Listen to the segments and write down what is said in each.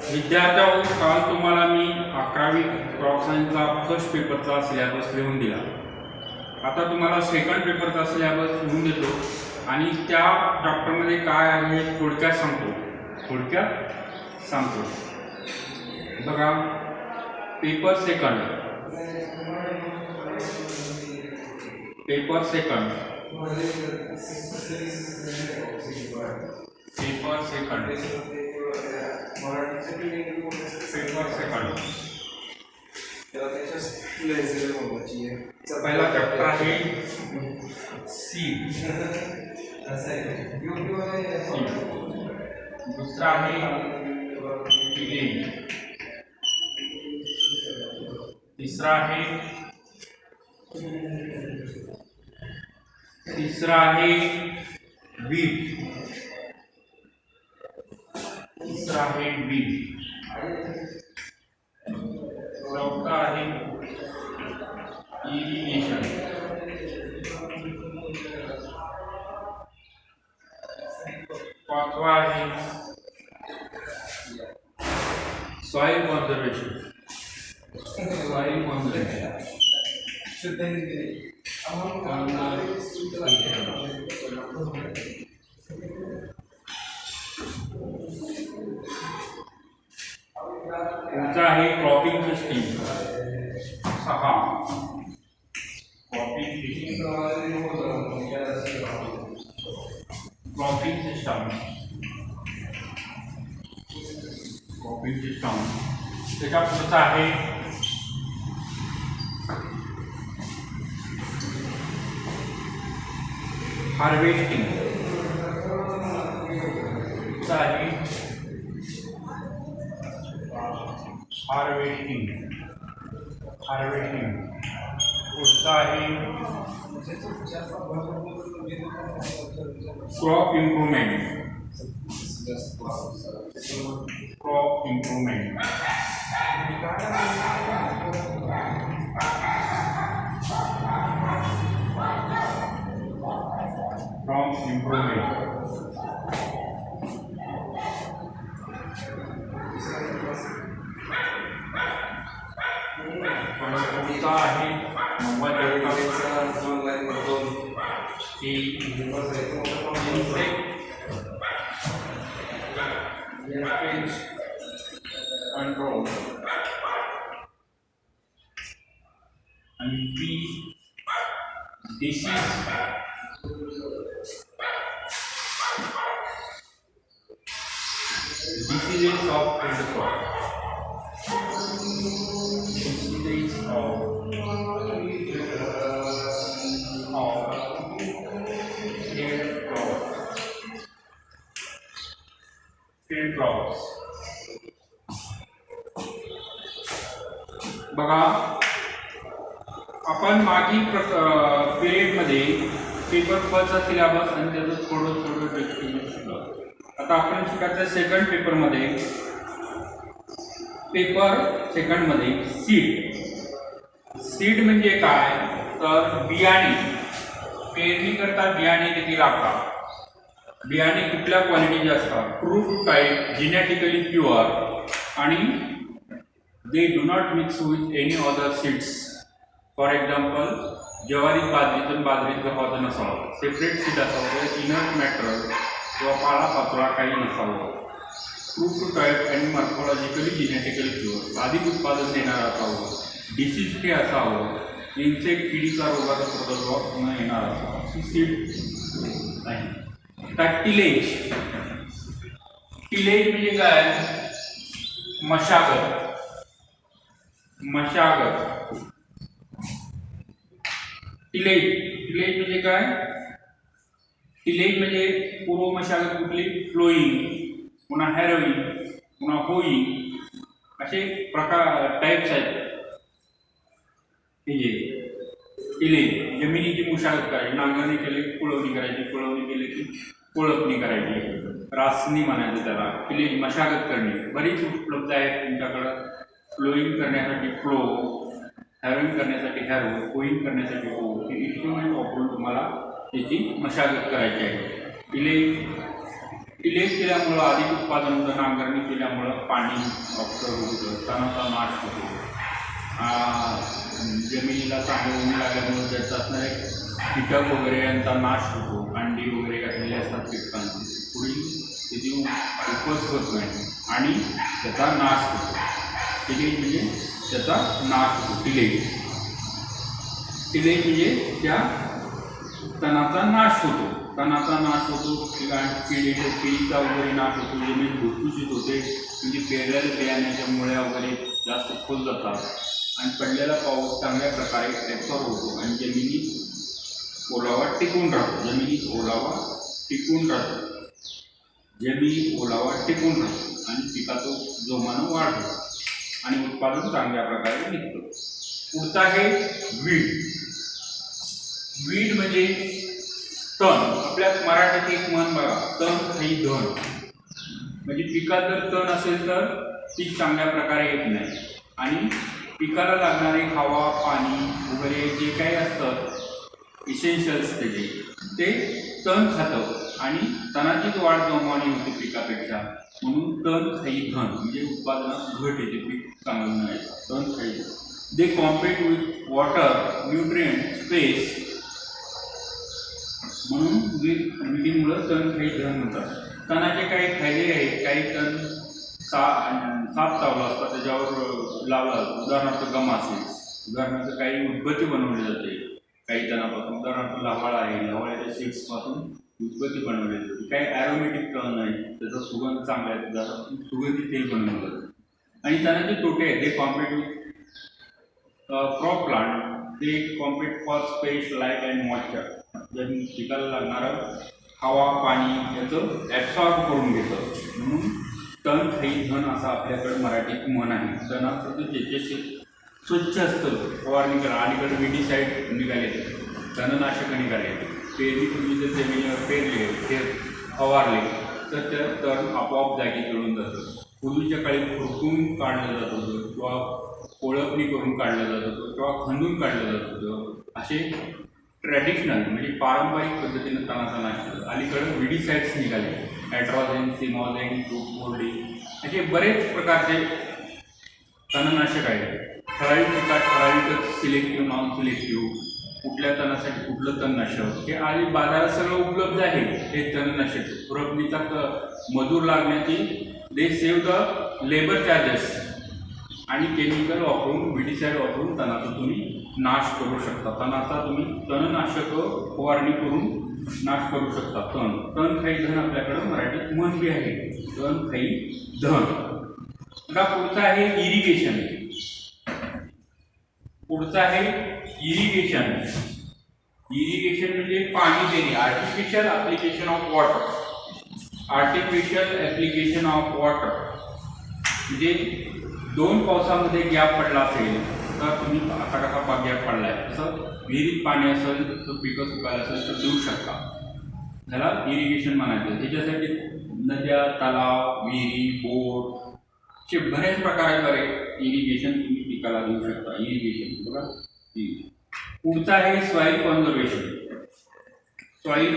विद्यार्थ्यांनो, काल तुम्हाला मी 11वी क्रॉप सायन्सचा फर्स्ट पेपरचा सिलेबस लिहून दिला. आता तुम्हाला सेकंड पेपरचा सिलेबस लिहून देतो आणि त्या चॅप्टरमध्ये काय आहे थोडक्यात सांगतो. बघा, पेपर सेकंड पेपर सेकंड पहिला चॅप्टर आहे सीड, दूसरा आहे टिलेज, तीसरा आहे बीट, चौथा आहे इरिगेशन, पाचवा आहे सॉइल कॉन्झर्वेशन. पुढचा आहे क्रॉपिंग सिस्टीम. सहा क्रॉपिंग सिस्टम. त्याच्या पुढचा आहे हार्वेस्टिंग. पुढचा आहे क्रॉप इम्प्रूव्हमेंट. पुढचा आहे कंट्रोल आणि diseases of field crop. Field crops. बघा, आपण मागील पिरियडमध्ये पेपर फर्स्टचा सिलेबस आणि त्याचं थोडं शिकलो. आता आपण शिकायचं सेकंड पेपरमध्ये. पेपर सेकंडमध्ये सीड म्हणजे काय, तर बियाणे. पेरणी करता बियाणे किती लागतात, बियाणे कुठल्या क्वालिटीचे असतात, true to type, genetically pure, आणि they do not mix with any other seeds. For example, ज्वारीत बाजरीत गव्हाचं नसावं, सेपरेट सीड असावं, इनर्ट मॅटर किंवा पालापाचोळा काही नसावं. ट्रू टू टाईप आणि मॉर्फॉलॉजिकली जेनेटिकली प्युअर, अधिक उत्पादन देणारं असावं, डिसीज फ्री असावं, इन्सेक्ट किडीचा रोगाचा प्रादुर्भाव न येणार असावा. सीड नाही. टिलेज म्हणजे काय, मशागत. टिलेज म्हणजे काय, टिलेज म्हणजे पूर्व मशागत कुठली, फ्लोईंग. पुन्हा हॅरोईन, पुन्हा होईंग, असे प्रकार टाईप्स आहेत. हे जे केले जमिनीची मशागत करायची, नांगरणी केली कुळवणी करायची, कुळवणी केली की कोळपणी करायची, रासनी म्हणायचं त्याला, केली मशागत करणे. बरीच उपलब्ध आहेत तुमच्याकडं. फ्लोईंग करण्यासाठी फ्लो, हॅरोईंग करण्यासाठी हॅरो, होईंग करण्यासाठी हो, हे इन्स्ट्रुमेंट वापरून तुम्हाला त्याची मशागत करायची आहे. इलेज केल्यामुळं अधिक उत्पादन होतं, नांगरणी केल्यामुळं पाणी ऑब्झर्व होतं, तणाचा नाश होतो, जमिनीला चांगलं ऊन लागल्यामुळे त्यात असणारे कीटक वगैरे यांचा नाश होतो, अंडी वगैरे घातलेले असतात कीटकांना, पुढील त्याची उपज होत नाही आणि त्याचा नाश होतो. टिलेज म्हणजे त्याचा नाश होतो. टिलेज म्हणजे त्या तणाचा नाश होतो, तणाचा नाश होतो, किडीचा वगैरे नाश होतो, जमीन भुसभुशीत होते, म्हणजे पेरलेल्या बियाण्याच्या मुळ्या वगैरे जास्त खोल जातात आणि पडलेला पाऊस चांगल्या प्रकारे ॲब्सॉर्ब होतो आणि जमिनीत ओलावा टिकून राहतो. जमिनीत ओलावा टिकून राहतो आणि पिकाचं जोमानं वाढतो आणि उत्पादन चांगल्या प्रकारे निघतं. पुढचा आहे वीड म्हणजे तण. आपल्या मराठीत एक म्हण बघा, तण खाई धन. म्हणजे पिकात जर तण असेल तर पीक चांगल्या प्रकारे येत नाही आणि पिकाला लागणारे हवा, पाणी वगैरे जे काही असतं इसेन्शियल्स त्याचे, ते तण खातं आणि तणाचीच वाढ जोमाने होते पिकापेक्षा. म्हणून तण खाई धन म्हणजे उत्पादनात घट येते, पीक चांगलं नाही. तण खाई धन. They compete with water, nutrient, space. म्हणून विडीमुळं तण खाई धन म्हणतात. तणाचे काही फायदे आहेत. काही तण साप चावला असता त्याच्यावर लावला जातो. उदाहरणार्थ गमासेस, उदाहरणार्थ काही उदबत्ती बनवली जाते काही तणापासून. उदाहरणार्थ लवाळ आहे, लवाळ्याच्या सीड्सपासून उदबत्ती बनवली जाते. काही ॲरोमॅटिक तण आहे, त्याचा सुगंध चांगला आहे, त्याचा सुगंधी तेल बनवलं जातं. आणि तणाचे तोटे आहेत. ते कॉम्पीट विथ क्रॉप प्लांट, ते compete for space, light and moisture. जर पिकाला लागणारं हवा, पाणी याचं ॲब्सॉर्ब करून घेतं. म्हणून तण खाई धन असं आपल्याकडं मराठीत म्हण आहे. तणाचं जे स्वच्छ असतं फवारणी करा. अलीकडे विडीसाईड निघाले, तणनाशक निघाले. पेरणीपूर्वी जर जमिनीवर पेरले, फवारले तर त्या तण आपोआप जागी जळून जातं. पूर्वीच्या काळी खुरपून काढलं जात होतं किंवा कोळपणी करून काढलं जात होतं किंवा खंदून काढलं जात होतं. असे ट्रॅडिशनल म्हणजे पारंपरिक पद्धतीनं तणाचा नाश करतात. अलीकडं विडीसाईड्स निघाले, ॲट्रॉझेन, सिमॉझेन, ग्लुकोर्डी, असे बरेच प्रकारचे तणनाशक आहेत. ठराविक पिकात ठराविकच सिलेक्टिव्ह, नॉन सिलेक्टिव्ह, कुठल्या तणासाठी कुठलं तणनाशक, हे आधी बाजारात सगळं उपलब्ध आहे. हे तणनाशक खुरपणीचा मजूर लागण्याची, दे सेव्ह द लेबर चार्जेस, आणि केमिकल वापरून, विडीसाईड वापरून तणाचा तुम्ही नाश करू शकता. तणाचा तुम्ही तणनाशक फवारणी करून नाश करू शकता. तण खाई धन आपल्याकडं मराठीत म्हण बी आहे, तण खाई धन. आता पुढचा आहे इरिगेशन. इरिगेशन म्हणजे पाणी देणे. Artificial application of water. म्हणजे 2 पावसामध्ये गॅप पडला असेल तर तुम्ही आता कसा गॅप पडला आहे तसं विहिरीत पाणी असेल तर पिकं सुकायला असेल तर देऊ शकता. त्याला इरिगेशन म्हणायचं. त्याच्यासाठी नद्या, तलाव, विहिरी, बोर असे बरेच प्रकारे इरिगेशन तुम्ही पिकाला देऊ शकता. इरिगेशन बघा. पुढचा आहे सॉईल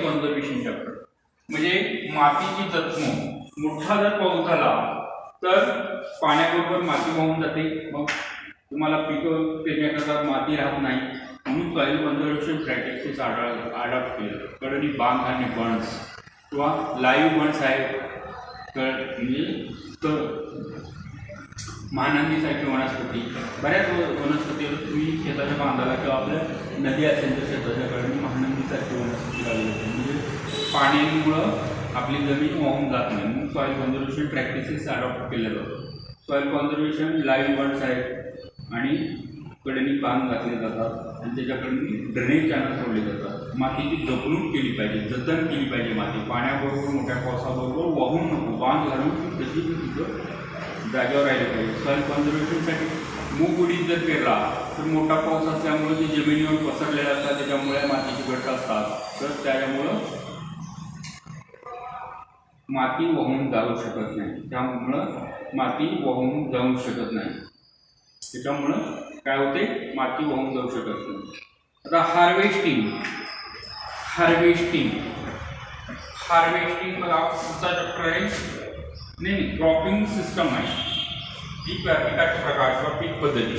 कॉन्झर्वेशन चॅप्टर. म्हणजे मातीची जतन. मोठा जर पाऊस झाला तर पाण्याबरोबर माती वाहून जाते, मग तुम्हाला पिकं पेरण्याकरता माती राहत नाही. म्हणून सॉईल कॉन्झर्वेशन प्रॅक्टिसेस अडॉप्ट केलं. कडनी बांध आणि बंड्स किंवा लाईव्ह बंड्स आहेत. म्हणजे महानंदीसारखी वनस्पती, बऱ्याच वनस्पतीवर तुम्ही शेताच्या बांधाला किंवा आपल्या नदी असेल तर शेताच्या कडनी महानंदीसारखी वनस्पती लावली जाते. म्हणजे पाण्यामुळं आपली जमीन वाहून जात नाही. म्हणून सॉईल कॉन्झर्वेशन प्रॅक्टिसेस अडॉप्ट केल्या जातात. सॉईल कॉन्झर्वेशन लाईव्ह बंड्स आहेत आणि कडेने बांध घातले जातात आणि त्याच्याकडे ड्रेनेज चॅनल सोडले जातात. मातीची जपणूक केली पाहिजे, जतन केली पाहिजे. माती पाण्याबरोबर मोठ्या पावसाबरोबर वाहून नको, बांध घालून तशी तिथं जागेवर राहिली पाहिजे. सॉईल कन्झर्वेशनसाठी मूग उडीद जर पेरला तर मोठा पाऊस असल्यामुळे ते जमिनीवर पसरलेले असतात, त्याच्यामुळे मातीची गट असतात, तर त्याच्यामुळं माती वाहून जाऊ शकत नाही. त्यामुळं माती वाहून जाऊ शकत नाही. त्याच्यामुळं काय होते, माती वाहून जाऊ शकत नाही. आता हार्वेस्टिंग बघा, पुढचा चॅप्टर आहे. नाही, क्रॉपिंग सिस्टम आहे. पिकाचे प्रकार किंवा पीक पद्धती.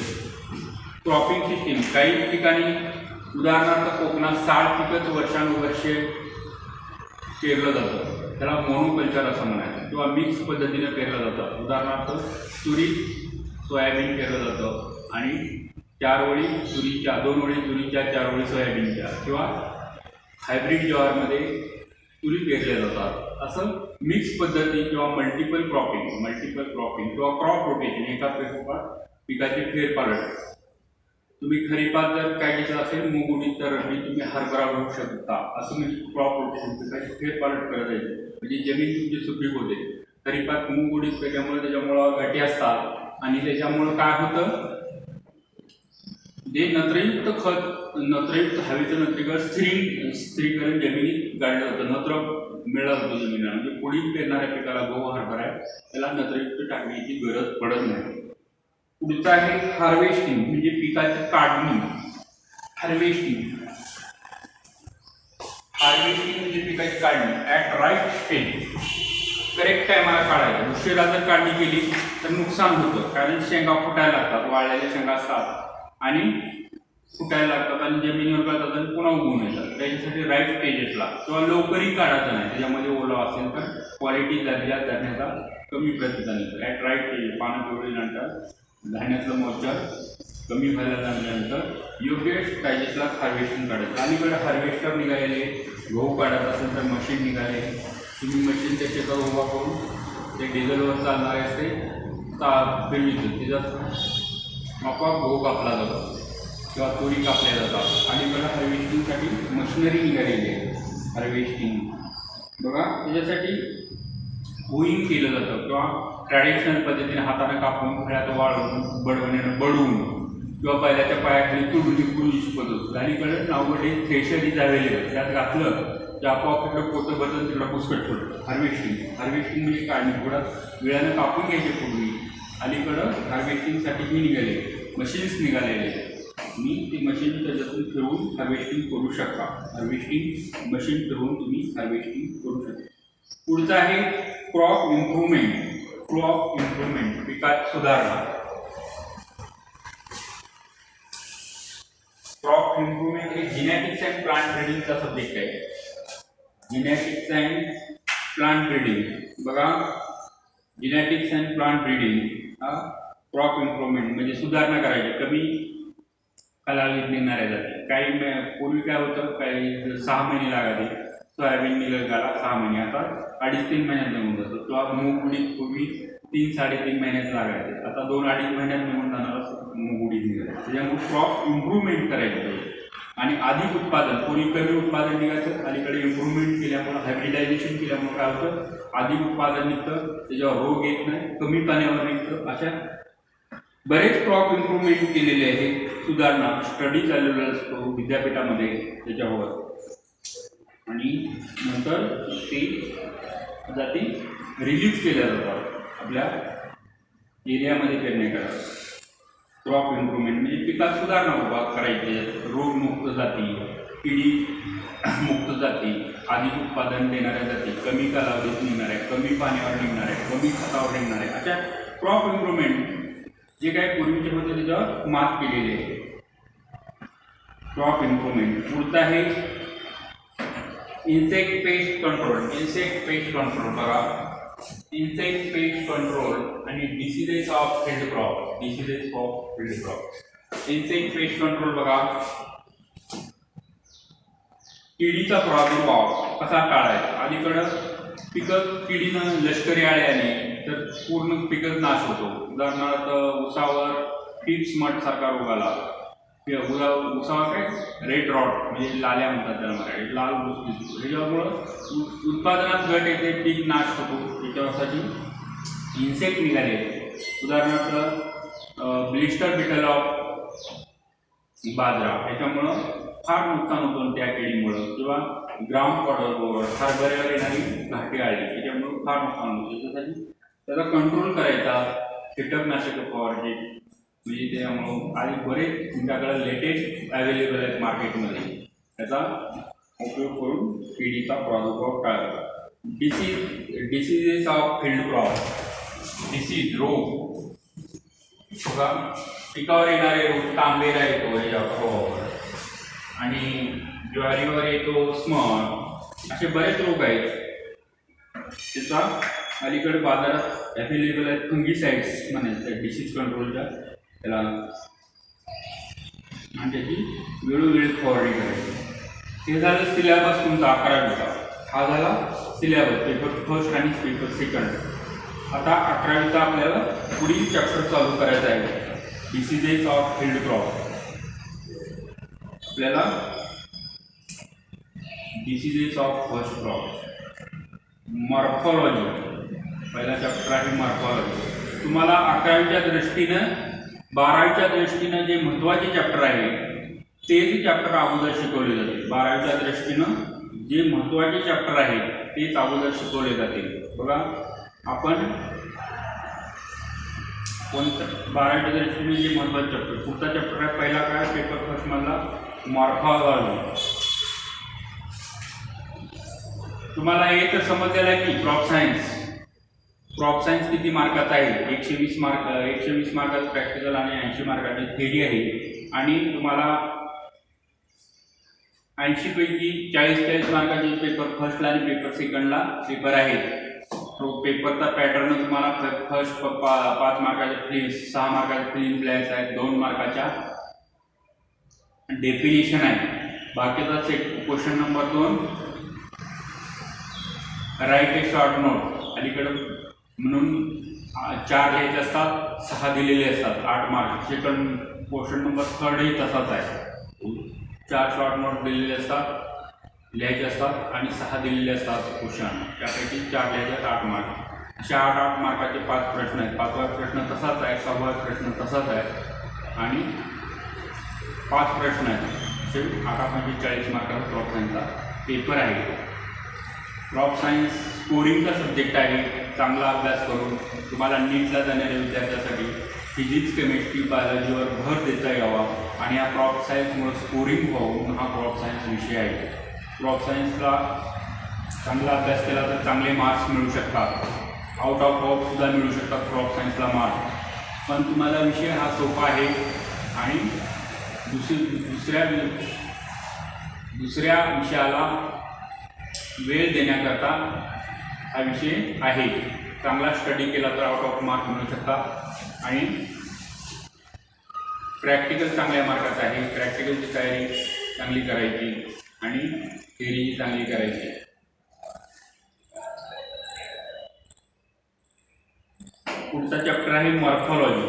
क्रॉपिंग सिस्टीम काही ठिकाणी, उदाहरणार्थ कोकणात 60 पिकच वर्षानुवर्षे पेरलं जातं, त्याला मोनोकल्चर असं म्हणायचं, किंवा मिक्स पद्धतीने पेरलं जातं. उदाहरणार्थ तुरी सोयाबीन पेरलं जातं आणि 4 ओळी तुरीच्या, 2 ओळी तुरीच्या, 4 ओळी सोयाबीनच्या, किंवा हायब्रिड ज्वारमध्ये तुरी पेरल्या जातात. असं मिक्स पद्धती किंवा मल्टिपल क्रॉपिंग किंवा क्रॉप रोटेशन, एका पिकाची फेरपालट. तुम्ही खरीपात जर काय घेतलं असेल मूग उडीद तर रब्बी तुम्ही हरभरा घेऊ शकता. असं म्हणजे क्रॉप रोटेशन, पिकाची फेरपालट करत आहे, म्हणजे जमीन तुमची सुपीक होते. खरीपात मूग उडीद पेरल्यामुळे त्याच्यामुळं गाठी असतात आणि त्याच्यामुळं काय होतं, जे नत्रयुक्त खत, नत्रयुक्त हवेचं नत्रीकरण, स्थिरीकरण जमिनीत गाडलं जातं, नत्र मिळालं जातं जमिनीला. म्हणजे पुढील पेरणाऱ्या पिकाला गहू हरभरा आहे त्याला नत्रयुक्त टाकण्याची गरज पडत नाही. पुढचं आहे हार्वेस्टिंग, म्हणजे पिकाची काढणी. हार्वेस्टिंग म्हणजे पिकाची काढणी ॲट राईट स्टेज, करेक्ट टायमाला काढायचं. उशिरा जर काढणी केली तर नुकसान होतं, कारण शेंगा फुटायला लागतात, वाळलेल्या शेंगा असतात आणि फुटायला लागतात आणि जमिनीवर काढतात आणि पुन्हा उगवून येतात. त्याच्यासाठी राईट स्टेजेसला किंवा लवकरही काढायचं नाही. त्याच्यामध्ये ओला असेल तर क्वालिटी धरण्याचा कमी प्रयत्न येतो. ॲट राईट स्टेज, पानं पिवळीनंतर धान्यातलं मॉइश्चर कमी व्हायला लागल्यानंतर योग्य स्टेजेसला हार्वेस्टिंग काढायचं. अलीकडे हार्वेस्टर निघालेले, गहू काढायचा असेल तर मशीन निघाले. तुम्ही मशीन त्या शेतात उभा करून ते डिझेलवर चालणारे असते फिरवितो, त्याच्यात आपोआप गहू कापला जातो किंवा तुरी कापल्या जातात. अलीकडे हार्वेस्टिंगसाठी मशिनरी निघालेली आहे. हार्वेस्टिंग बघा, त्याच्यासाठी होईंग केलं जातं किंवा ट्रॅडिशनल पद्धतीने हाताने कापून फळ्यात वाळवून बडवून किंवा बैलाच्या पायाखाली तुडून पूर्वीची पद्धत. अलीकडे नावकडे थ्रेशर इज अवेलेबल, त्यात घातलं की आपोआप तिकडं पोतं बदल तिकडं पुसकट पडतं. हार्वेस्टिंग म्हणजे काढणी, थोडा वेळानं कापून घ्यायचे पूर्वी. अलीकडं हार्वेस्टिंगसाठी मी निघाले, मशीन्स निघालेले. मी ते मशीन त्याच्यातून फिरवून हार्वेस्टिंग करू शकता. हार्वेस्टिंग मशीन फिरवून तुम्ही हार्वेस्टिंग करू शकता. पुढचं आहे क्रॉप इम्प्रूव्हमेंट. पिकात सुधारणा. क्रॉप इम्प्रूव्हमेंट हे जेनेटिक्स अँड प्लांट ब्रीडिंगचा सब्जेक्ट आहे. जेनेटिक्स अँड प्लांट ब्रीडिंग बघा, जेनेटिक्स अँड प्लांट ब्रीडिंग हा क्रॉप इम्प्रूव्हमेंट म्हणजे सुधारणा करायची. कमी कालावधीत निघणाऱ्या जाती. काही पूर्वी काय होतं, काही 6 महिने लागायचे सोयाबीन निघाला, 6 महिने, आता 2.5-3 महिन्यात निघून जातो. किंवा मूग उडीद पूर्वी 3-3.5 महिन्यात लागायचे, आता 2-2.5 महिन्यात निघून जाणारा मूग उडीद निघाले. त्याच्यामुळे क्रॉप इम्प्रूव्हमेंट करायची पाहिजे. आणि अधिक उत्पादन, पूर्वी कमी उत्पादन निघायचं, अलीकडे इम्प्रूव्हमेंट केल्यामुळे, हायब्रिडायझेशन केल्यामुळे काय होतं, अधिक उत्पादन निघतं, त्याच्यावर रोग येत नाही, कमी पाण्यावर निघतं. अशा बरेच क्रॉप इम्प्रूव्हमेंट केलेले आहे. सुधारणा स्टडी चाललेला असतो विद्यापीठामध्ये त्याच्यावर, आणि नंतर ते जाती रिलीज केल्या जातात आपल्या एरियामध्ये पेरण्याकरता. क्रॉप इम्प्रूव्हमेंट म्हणजे पिकात सुधारणा उभा करायची. रोगमुक्त जाती, किडी मुक्त जाती, अधिक उत्पादन देणाऱ्या जाती, कमी कालावधीत निघणाऱ्या, कमी पाण्यावर निघणाऱ्या, कमी खतावर निघणाऱ्या, अशा क्रॉप इम्प्रूव्हमेंट जे काही पूर्वीचे होते त्याच्यावर मात केलेली आहे. Crop improvement. पुढचं आहे इन्सेक्ट पेस्ट कंट्रोल. बघा, इन्सेक्ट पेस्ट कंट्रोल आणि diseases of field crop. Insect pest control बघा, किडीचा प्रादुर्भाव कसा टाळायचा. अलीकडं पिकं किडीनं लष्करी आळे आले तर पूर्ण पिकच नाश होतो. उदाहरणार्थ ऊसावर टिप स्मट सारखा रोग आला, उसावा काय रेड रॉट म्हणजे लाल्या म्हणतात त्याला मराठी, लाल ऊस दिसतो. ह्याच्यामुळं उत्पादनात घट येते, पीक नाश होतो. त्याच्यासाठी इन्सेक्ट निघाले, उदाहरणार्थ ब्लिस्टर बिटल ऑफ बाजरा, त्याच्यामुळं फार नुकसान होतं त्या किडीमुळं. किंवा ग्राउंड पॉटर हरभऱ्यावर येणारी घाटी आली, त्याच्यामुळं फार नुकसान होतं. त्याच्यासाठी त्याचा कंट्रोल करायचा कीटकनाशक फवारणी, म्हणजे त्यामुळं आधी बरेच तुमच्याकडे लेटेस्ट अवेलेबल आहेत मार्केटमध्ये, त्याचा उपयोग करून किडीचा प्रादुर्भाव टाळायचा. Diseases of field crop, disease रोग बघा, पिकावर येणारे रोग, तांबेरा येतो याच्या प्रभावावर, आणि ज्वारीवर येतो स्मट, असे बरेच रोग आहेत. त्याचा अलीकडे बाजारात अवेलेबल आहेत फंगीसाइड्स म्हणायचं डिसीज कंट्रोलच्या त्याला, आणि त्याची वेळोवेळी फवारणी करायची. ते झालं सिलेबस तुमचा 11वीचा. हा झाला सिलेबस, पेपर फर्स्ट आणि पेपर सेकंड. आता 11वीचा आपल्याला पुढील चॅप्टर चालू करायचा आहे, डिसीजेस ऑफ फील्ड क्रॉप. आपल्याला diseases of first crop, morphology पहिला चॅप्टर आहे मॉर्फॉलॉजी. तुम्हाला 11वीच्या दृष्टीनं 12वीच्या दृष्टीनं जे महत्त्वाचे चॅप्टर आहे तेच चॅप्टर अगोदर शिकवले जाते. 12वीच्या दृष्टीनं जे महत्त्वाचे चॅप्टर आहेत तेच अगोदर शिकवले जातील. बघा आपण कोणतं 12वीच्या दृष्टीने जे महत्त्वाचे चॅप्टर, पुढचा चॅप्टर आहे पहिला काय पेपर फर्स्टमधला मॉर्फॉलॉजी. तुम्हाला हे तर समजलेलं आहे की क्रॉप सायन्स, क्रॉप सायन्स किती मार्काचा आहे, 120 मार्काचं प्रॅक्टिकल आणि 80 मार्काची थेरी आहे. आणि तुम्हाला 80 पैकी 40 मार्काचे पेपर फर्स्टला आणि पेपर सेकंडला पेपर आहेत. तो पेपरचा पॅटर्न तुम्हाला फर्स्ट 5 मार्काचे फिलिम्स, 6 मार्काचे फिलिम ब्लँक्स आहेत, 2 मार्काच्या डेफिनेशन आहे. बाकीचा question number 2 write a short note, अलीकडं म्हणून 4 लिहायचे असतात, 6 दिलेले असतात, 8 मार्क. सेकंड क्वेश्चन नंबर 3 तसाच आहे, 4 शॉर्ट नोट दिलेले असतात, लिहायचे असतात, आणि 6 दिलेले असतात क्वेश्चन, त्यापैकी 4 लिहायचे 8 मार्क. अशा 8 मार्काचे 5 प्रश्न आहेत. 5वा प्रश्न तसाच आहे, 6वा प्रश्न तसाच आहे, आणि 5 प्रश्न आहेत. असे 40 मार्काचा क्रॉप सायन्सचा पेपर आहे. क्रॉप सायन्स स्कोरिंगचा सब्जेक्ट आहे. चांगला अभ्यास करून तुम्हाला नीटला जाणाऱ्या विद्यार्थ्यासाठी फिजिक्स, केमिस्ट्री, बायोलॉजीवर भर देता यावा, आणि या क्रॉप सायन्समुळे स्कोरिंग व्हावून हा क्रॉप सायन्स विषय आहे. क्रॉप सायन्सला चांगला अभ्यास केला तर चांगले मार्क्स मिळू शकतात, आउट ऑफ सुद्धा मिळू शकतात क्रॉप सायन्सला मार्क्स. पण तुम्हाला विषय हा सोपा आहे, आणि दुसऱ्या विषयाला वेळ देण्याकरता हा विषय आहे. चांगला स्टडी केला तर आउट ऑफ मार्क मिळू शकतात, आणि प्रॅक्टिकल चांगल्या मार्काचं आहे. प्रॅक्टिकलची तयारी चांगली करायची, आणि थेअरीची चांगली करायची. पुढचा चॅप्टर आहे मॉर्फॉलॉजी.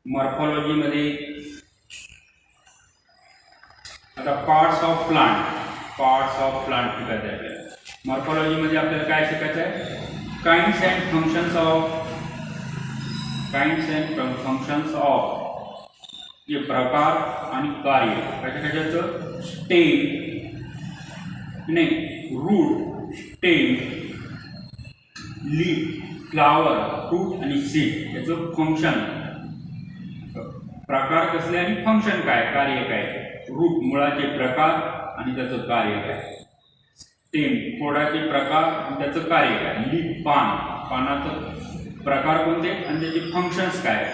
मॉर्फॉलॉजीमध्ये आता पार्ट्स ऑफ प्लांट शिकायचं आहे आपल्याला. मॉर्फॉलॉजीमध्ये आपल्याला काय शिकायचं आहे, काइंड्स अँड फंक्शन्स ऑफ जे प्रकार आणि कार्य कशाचं, स्टेम नाही root, stem, leaf, flower, fruit आणि सीड याचं फंक्शन, प्रकार कसले आणि फंक्शन काय, कार्य काय. रूट मुळाचे प्रकार आणि त्याचं कार्य काय, स्टेम खोडाचे प्रकार आणि त्याचं कार्य काय, लीफ पानाचं प्रकार कोणते आणि त्याचे फंक्शन्स काय,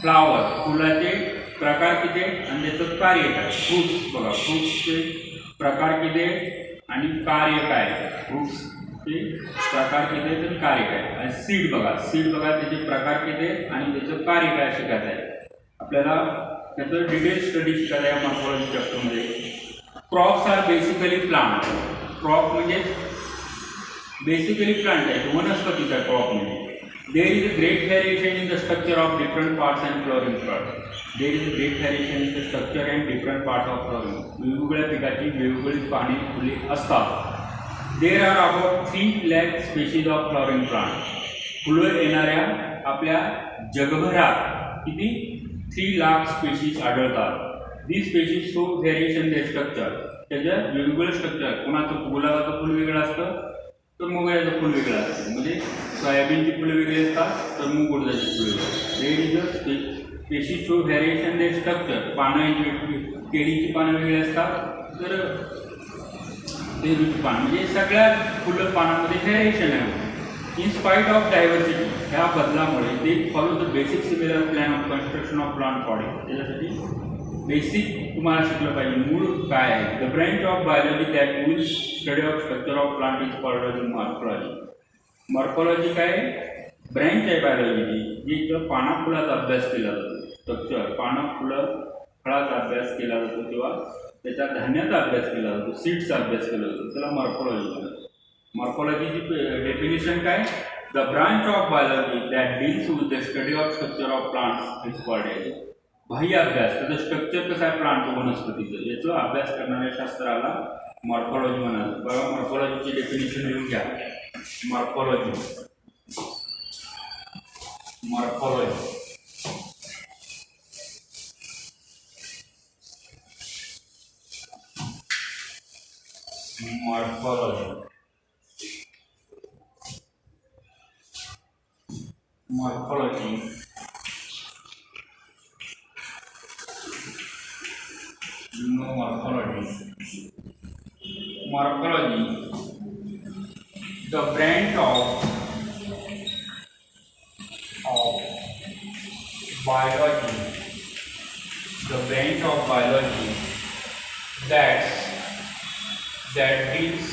फ्लावर फुलाचे प्रकार किती आणि त्याचं कार्य काय, फ्रूट्स बघा फ्रूट्सचे प्रकार किती आणि कार्य काय, फ्रूट्सचे प्रकार किती आणि कार्य काय. आणि सीड बघा त्याचे प्रकार किती आणि त्याचं कार्य काय शिकायचं आहे आपल्याला. त्याचं डिटेल स्टडी शिकायला या मॉर्फॉलॉजी चॅप्टरमध्ये. Crops are basically plant. Crop म्हणजे बेसिकली प्लांट आहे, वनस्पतीचा क्रॉप म्हणजे. There is a great variation in the structure of different parts and flowering parts. There is a great variation in the structure and different parts of flowering. वेगवेगळ्या पिकाची वेगवेगळी पाने फुले असतात. There are about 3 lakh species of flowering plants. फुलं येणाऱ्या आपल्या जगभरात किती 3 लाख स्पेशीज आढळतात. These species show variation in their structure. त्याच्या वेगवेगळं स्ट्रक्चर, कोणाचं गुलाबाचं फुल वेगळं असतं तर मोगऱ्याचं फुल वेगळं असतं, म्हणजे सोयाबीनची फुलं वेगळी असतात तर मूग उडदाची फुलं वेगळी. There is a species show variation there structure. पानं केळीची पानं वेगळी असतात तर पेरूची पानं, म्हणजे सगळ्या फुलं पानांमध्ये व्हेरिएशन आहे. इन स्पाइट ऑफ डायव्हर्सिटी, ह्या बदलामुळे ते follow the basic similar plan of construction of plant body. त्याच्यासाठी बेसिक तुम्हाला शिकलं पाहिजे. मूळ काय आहे? The branch of biology that will study of structure of plant is called morphology. Morphology काय आहे? ब्रँच आहे बायोलॉजीची, जी पाना फुलाचा अभ्यास केला जातो. स्ट्रक्चर पानं फुलं फळाचा अभ्यास केला जातो किंवा त्याच्या धान्याचा अभ्यास केला जातो, सीड्सचा अभ्यास केला जातो, त्याला मॉर्फॉलॉजी म्हणतात. मॉर्फॉलॉजीची डेफिनेशन काय? The branch of biology that deals with the study of structure of plants is called. बाह्य अभ्यास, त्याचं स्ट्रक्चर कसं आहे प्लांट वनस्पतीचं, याचा अभ्यास करणाऱ्या शास्त्राला मॉर्फॉलॉजी म्हणतात. बघा मॉर्फॉलॉजीची डेफिनेशन लिहून घ्या. Morphology morphology morphology morphology morphology, the branch of biology, the branch of biology that deals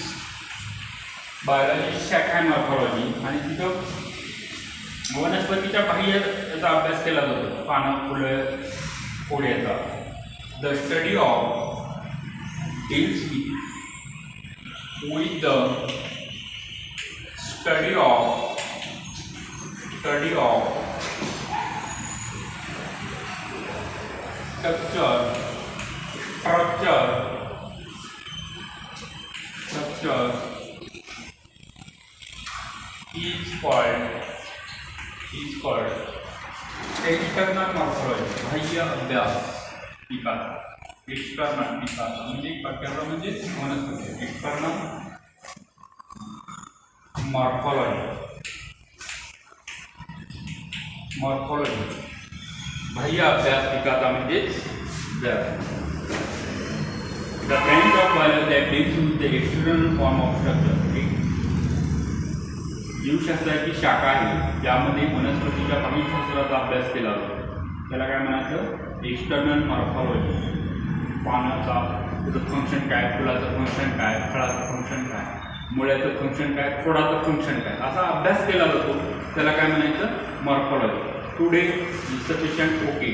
biology शाखा मॉर्फॉलॉजी. आणि तिथं वनस्पतीच्या बाह्य याचा अभ्यास केला जातो, पानं फुलं फुल येतात. The study of deals with the study of structure is called external morphology. बाह्य अभ्यास पिकाचा. एक्सटर्नल पिकाचा म्हणजे पिकाचा म्हणजे वनस्पती. एक्सटर्नल मॉर्फॉलॉजी बाह्य अभ्यास पिकाचा म्हणजे the branch of biology that deals with the external form of structure. जीवशास्त्राची शाखा आहे यामध्ये वनस्पतीच्या बाह्यशास्त्राचा अभ्यास केला जातो, त्याला काय म्हणायचं? External morphology. पानाचा त्याचं फंक्शन काय, फुलाचं फंक्शन काय, फळाचं फंक्शन काय, मुळ्याचं फंक्शन काय, खोडाचं फंक्शन काय, असा अभ्यास केला जातो, त्याला काय म्हणायचं? Morphology. Today is sufficient. Okay.